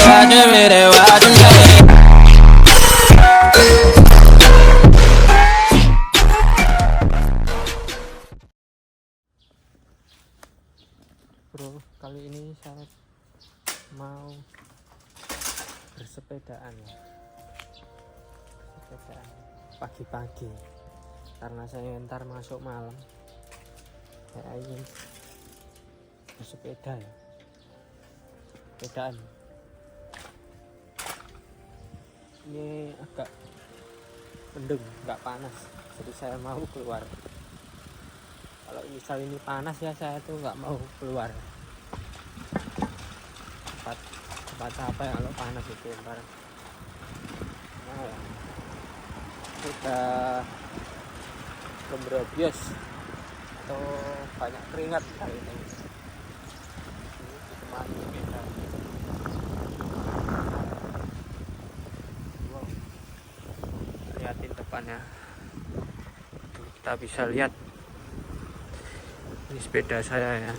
Bro, kali ini saya mau bersepedaan ya. Bersepedaan pagi-pagi karena saya ntar masuk malam. Saya ingin bersepeda ya. Sepedaan. Ini agak mendung, nggak panas. Jadi saya mau keluar. Kalau misal ini panas ya saya tuh nggak mau keluar. Cepat capek kalau panas itu ntar. Nah, ya. Sudah gembrobos atau banyak keringat kali ini. Ditemani sepeda. Wow. Lihatin depannya. Kita bisa lihat. Ini sepeda saya ya.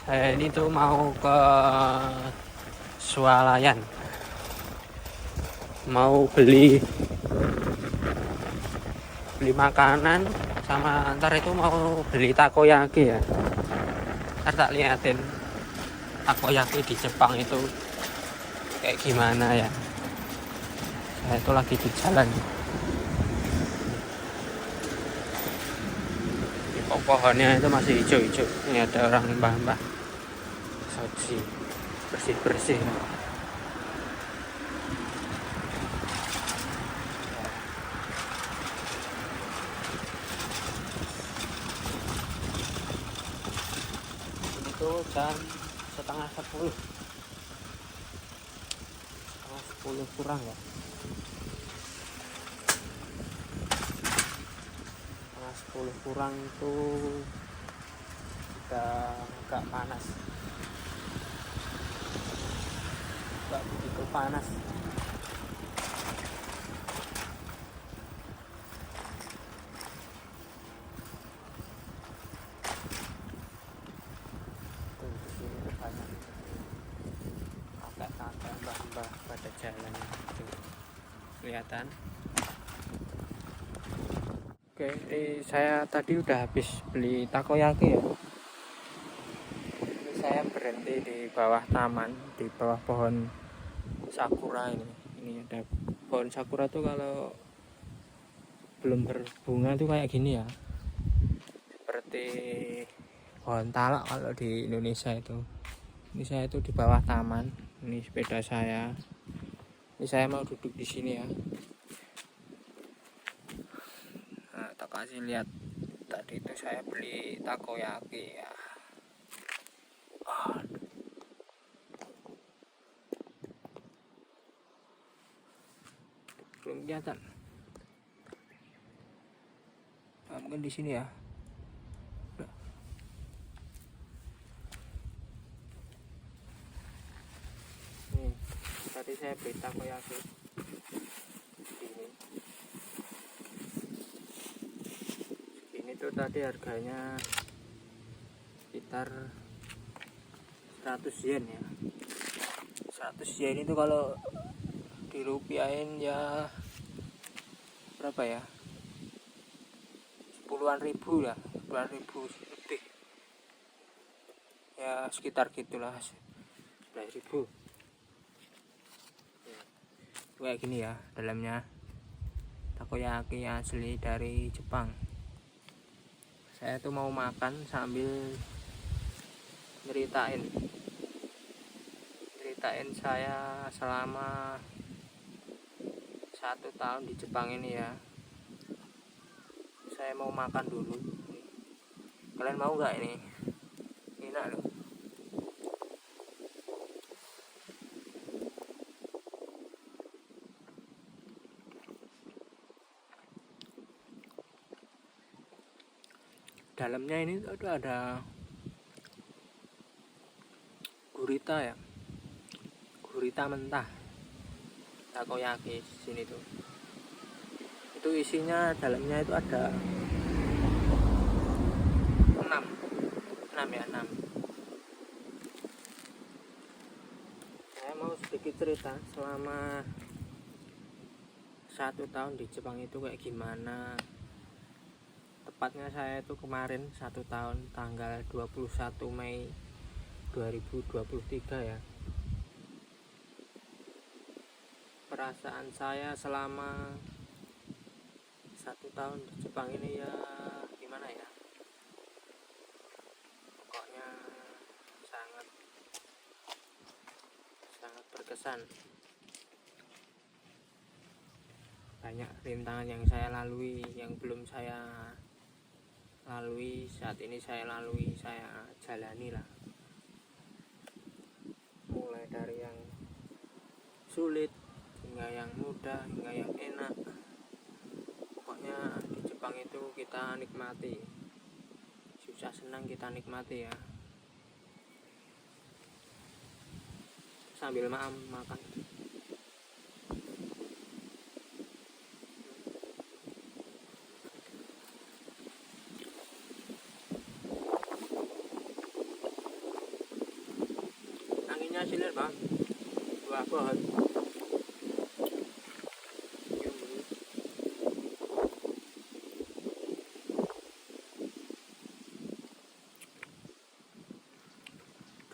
Saya ini tuh mau ke Swalayan, mau beli makanan sama ntar itu mau beli takoyaki ya. Ntar tak liatin takoyaki di Jepang itu kayak gimana ya. Saya itu lagi di jalan. Di pohonnya itu masih hijau-hijau. Ini ada orang mbah-mbah saji bersih-bersih. Itu jam setengah 10 kurang ya. Setengah 10 kurang itu udah agak panas, nggak begitu panas. Tuh di sini tuh banyak kakek-kakek mbah-mbah pada jalan tuh kelihatan. Oke, saya tadi udah habis beli takoyaki ya. Ini saya berhenti di bawah taman, di bawah pohon sakura ini. Ini ada pohon sakura tuh kalau belum berbunga tuh kayak gini ya. Seperti pohon talak kalau di Indonesia itu. Ini saya tuh di bawah taman. Ini sepeda saya. Ini saya mau duduk di sini ya. Nah, tak kasih lihat tadi itu saya beli takoyaki ya. Belum kelihatan. Nah, mungkin di sini ya. Nih, tadi saya beli takoyaki ini. Ini tuh tadi harganya sekitar 100 yen ya. 100 yen itu kalau dirupiahin ya berapa ya? 10-an ribu lah, 10-an ribu lebih. Ya sekitar gitulah, 11.000. Kayak gini ya dalamnya. Takoyaki asli dari Jepang. Saya tuh mau makan sambil ceritain saya selama 1 tahun di Jepang ini ya. Saya mau makan dulu. Kalian mau nggak ini? Enak loh. Dalamnya ini tuh ada gurita ya, gurita mentah takoyaki sini tuh. Itu isinya dalamnya itu ada 6 ya 6. Saya mau sedikit cerita selama 1 tahun di Jepang itu kayak gimana. Tepatnya saya itu kemarin 1 tahun tanggal 21 Mei 2023 ya. Perasaan saya selama 1 tahun di Jepang ini ya gimana ya, pokoknya sangat berkesan. Banyak rintangan yang saya lalui, yang belum saya lalui, saat ini saya lalui, saya jalani lah. Mulai dari yang sulit hingga yang mudah, hingga yang enak. Pokoknya di Jepang itu kita nikmati, susah senang kita nikmati ya, sambil makan. Anginnya silir bang, buah pohon.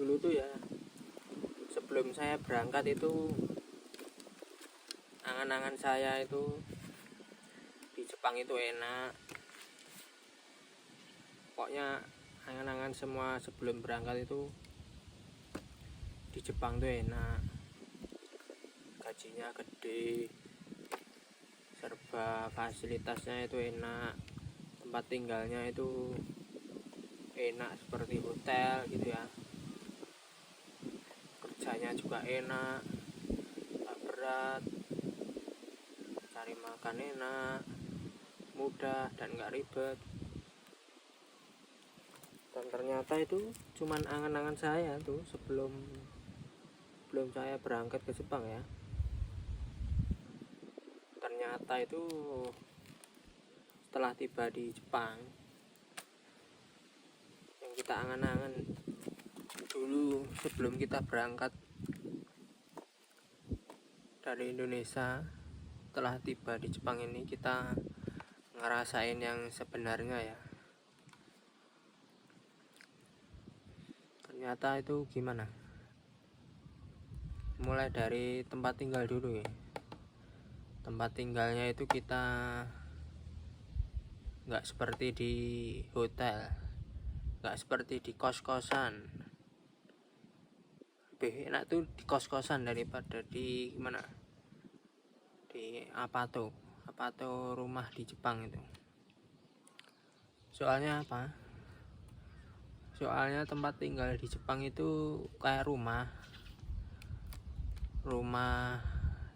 Dulu tuh ya, sebelum saya berangkat itu, angan-angan saya itu di Jepang itu enak. Pokoknya angan-angan semua sebelum berangkat itu di Jepang tuh enak, gajinya gede, serba fasilitasnya itu enak, tempat tinggalnya itu enak seperti hotel gitu ya, kerjanya juga enak, tak berat, cari makan enak, mudah dan gak ribet. Dan ternyata itu cuman angan-angan saya tuh sebelum saya berangkat ke Jepang ya. Ternyata itu setelah tiba di Jepang, yang kita angan-angan dulu sebelum kita berangkat dari Indonesia, setelah tiba di Jepang ini kita ngerasain yang sebenarnya ya. Ternyata itu gimana? Mulai dari tempat tinggal dulu ya. Tempat tinggalnya itu kita nggak seperti di hotel, nggak seperti di kos-kosan. Lebih enak tuh di kos-kosan daripada di gimana, di apato rumah di Jepang itu. Soalnya apa? Soalnya tempat tinggal di Jepang itu kayak rumah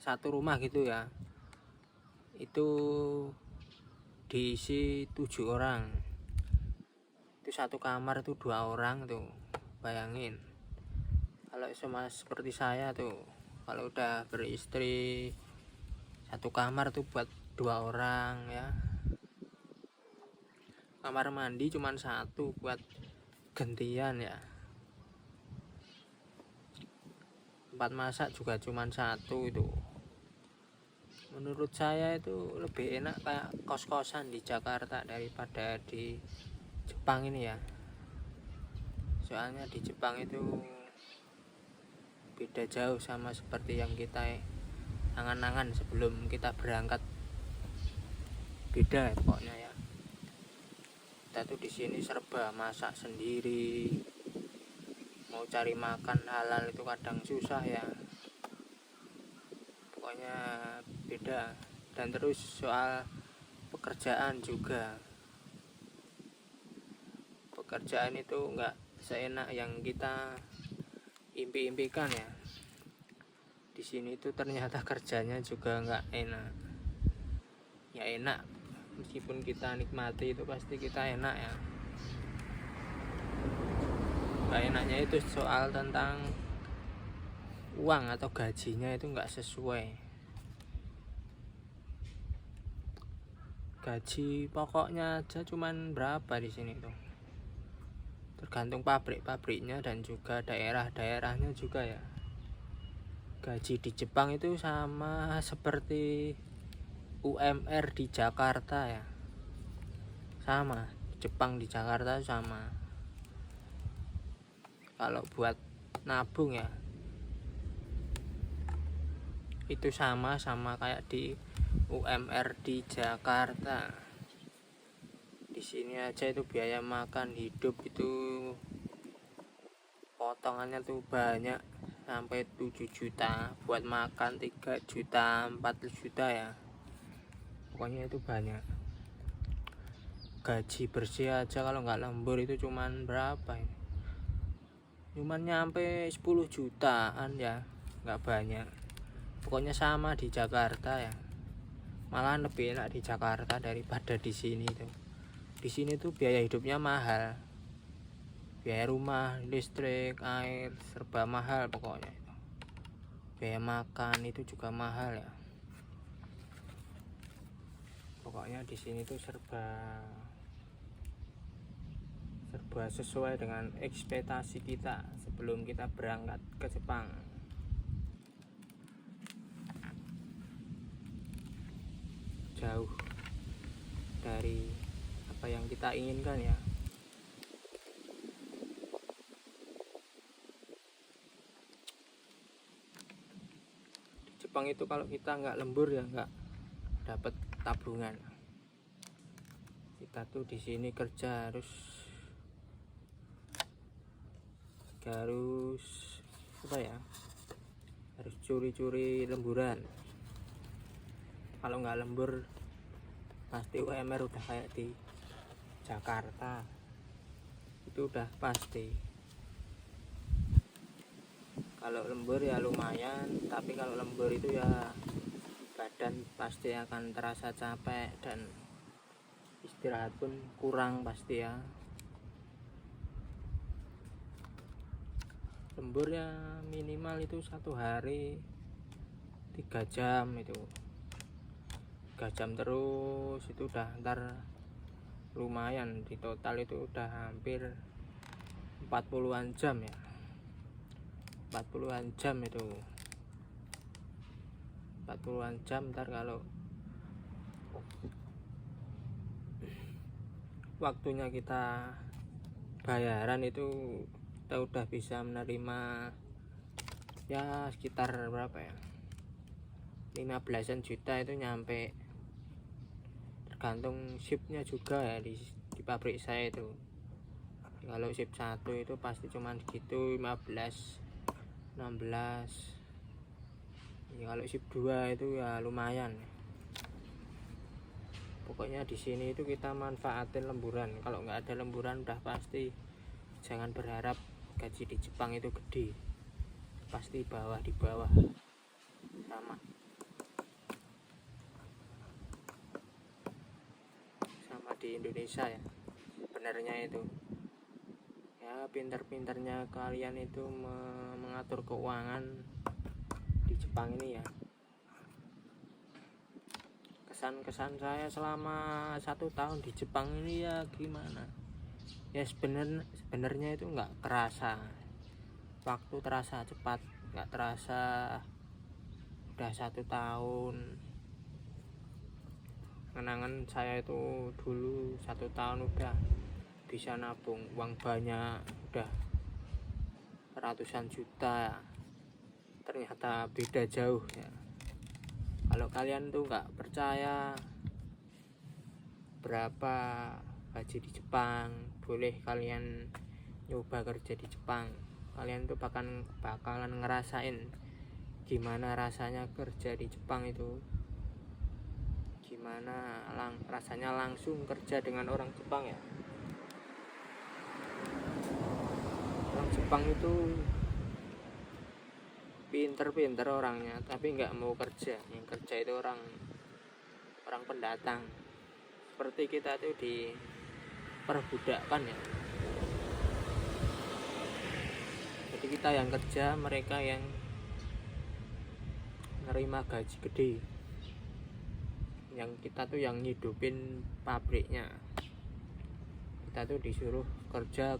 satu rumah gitu ya. Itu diisi 7 orang. Itu satu kamar tuh 2 orang tuh. Bayangin. Kalau sama seperti saya tuh, kalau udah beristri, satu kamar tuh buat 2 orang ya. Kamar mandi cuma satu buat gantian ya. Tempat masak juga cuma satu itu. Menurut saya itu lebih enak kayak kos-kosan di Jakarta daripada di Jepang ini ya. Soalnya di Jepang itu beda jauh sama seperti yang kita angan-angan sebelum kita berangkat. Beda ya, pokoknya ya. Kita tuh di sini serba masak sendiri. Mau cari makan halal itu kadang susah ya. Pokoknya beda. Dan terus soal pekerjaan juga. Pekerjaan itu nggak seenak yang kita impi-impikan ya. Di sini tuh ternyata kerjanya juga nggak enak. Ya enak, meskipun kita nikmati itu pasti kita enak ya. Nggak enaknya itu soal tentang uang atau gajinya itu nggak sesuai. gaji pokoknya aja cuman berapa di sini tuh, tergantung pabrik-pabriknya dan juga daerah-daerahnya juga ya. Gaji di Jepang itu sama seperti UMR di Jakarta ya, sama. Jepang di Jakarta sama. Kalau buat nabung ya itu sama kayak di UMR di Jakarta. Di sini aja itu biaya makan hidup itu potongannya tuh banyak, sampai 7 juta, buat makan 3 juta, 4 juta ya. Pokoknya itu banyak. Gaji bersih aja kalau nggak lembur itu cuman berapa ini? Cuman nyampe 10 jutaan ya, nggak banyak. Pokoknya sama di Jakarta ya. Malah lebih enak di Jakarta daripada di sini tuh. Di sini tuh biaya hidupnya mahal. Biaya rumah, listrik, air serba mahal pokoknya itu. Biaya makan itu juga mahal ya. Pokoknya di sini tuh serba sesuai dengan ekspektasi kita sebelum kita berangkat ke Jepang. Jauh dari apa yang kita inginkan ya. Di Jepang itu kalau kita nggak lembur ya nggak dapat tabungan. Kita tuh di sini kerja harus apa ya, harus curi-curi lemburan. Kalau nggak lembur pasti UMR udah kayak di Jakarta, itu udah pasti. Kalau lembur ya lumayan, tapi kalau lembur itu ya badan pasti akan terasa capek dan istirahat pun kurang pasti ya. Lembur ya minimal itu 1 hari 3 jam itu, 3 jam terus itu udah ntar lumayan, di total itu udah hampir 40-an jam ya, 40-an jam itu, 40-an jam. Ntar kalau waktunya kita bayaran itu kita udah bisa menerima ya sekitar berapa ya, 15-an juta itu nyampe, tergantung shiftnya juga ya. Di pabrik saya itu kalau shift 1 itu pasti cuman segitu, 15, 16 ya. Kalau shift 2 itu ya lumayan. Pokoknya di sini itu kita manfaatin lemburan. Kalau nggak ada lemburan udah pasti jangan berharap gaji di Jepang itu gede, pasti di bawah sama di Indonesia ya. Sebenarnya itu ya pintar-pintarnya kalian itu mengatur keuangan di Jepang ini ya. Kesan saya selama 1 tahun di Jepang ini ya gimana ya, sebenarnya itu nggak kerasa, waktu terasa cepat, nggak terasa udah 1 tahun. Kenangan saya itu dulu 1 tahun udah bisa nabung uang banyak, udah ratusan juta. Ternyata beda jauh ya. Kalau kalian tuh nggak percaya berapa gaji di Jepang, boleh kalian nyoba kerja di Jepang. Kalian tuh bakalan ngerasain gimana rasanya kerja di Jepang itu, gimana rasanya langsung kerja dengan orang Jepang ya. Orang Jepang itu pinter orangnya, tapi nggak mau kerja. Yang kerja itu orang pendatang. Seperti kita tuh diperbudakkan ya. Jadi kita yang kerja, mereka yang nerima gaji gede. yang kita tuh yang ngidupin pabriknya. Kita tuh disuruh kerja.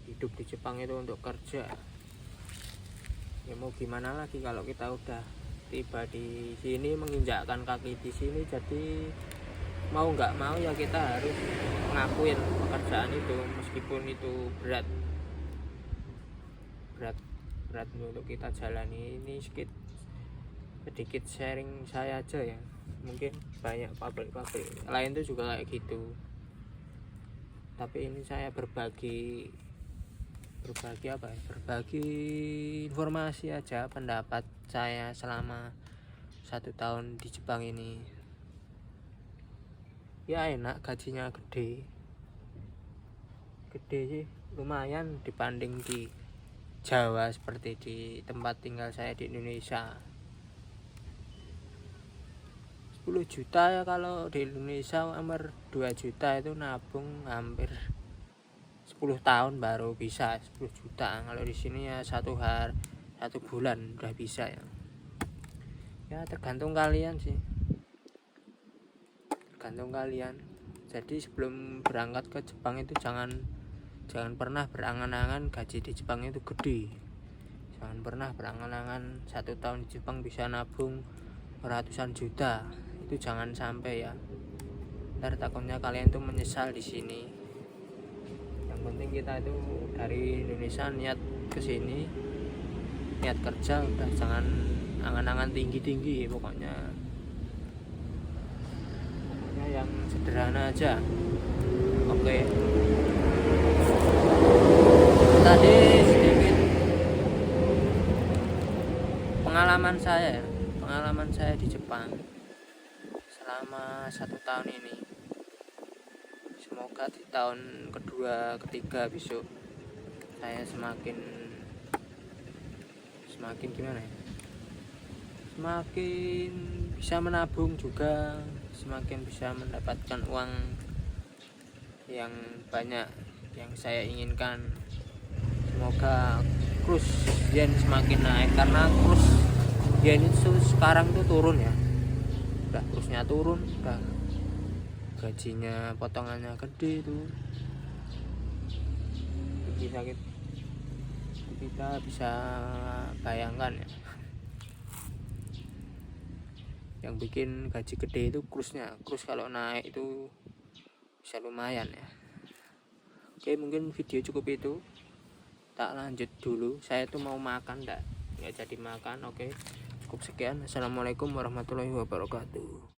Hidup di Jepang itu untuk kerja. Ya mau gimana lagi kalau kita udah tiba di sini, menginjakkan kaki di sini, jadi mau nggak mau ya kita harus ngakuin pekerjaan itu, meskipun itu berat untuk kita jalani. Ini sedikit sharing saya aja ya, mungkin banyak pabrik-pabrik lain tuh juga kayak gitu, tapi ini saya berbagi informasi aja, pendapat saya selama 1 tahun di Jepang ini. Ya enak, gajinya gede sih, lumayan dibanding di Jawa seperti di tempat tinggal saya di Indonesia. 10 juta ya kalau di Indonesia, hampir 2 juta itu nabung hampir 10 tahun baru bisa 10 juta. Kalau di sini ya 1 bulan udah bisa ya. Ya tergantung kalian sih. Jadi sebelum berangkat ke Jepang itu jangan pernah berangan-angan gaji di Jepang itu gede. Jangan pernah berangan-angan 1 tahun di Jepang bisa nabung ratusan juta. Itu jangan sampai ya. Ntar takutnya kalian tuh menyesal di sini. Yang penting kita itu dari Indonesia niat ke sini, niat kerja, udah jangan angan-angan tinggi pokoknya yang sederhana aja. Oke. Tadi sedikit pengalaman saya di Jepang selama 1 tahun ini. Semoga di tahun kedua, ketiga besok saya semakin gimana ya? Semakin bisa menabung juga, semakin bisa mendapatkan uang yang banyak yang saya inginkan. Semoga kurs yen semakin naik, karena kurs yen itu sekarang tuh turun ya. Udah kursnya turun, udah gajinya potongannya gede tuh. Kita bisa bayangkan ya. Yang bikin gaji gede itu krus kalau naik itu bisa lumayan ya. Oke, mungkin video cukup itu, tak lanjut dulu, saya tuh mau makan nggak jadi makan. Oke, cukup sekian. Assalamualaikum warahmatullahi wabarakatuh.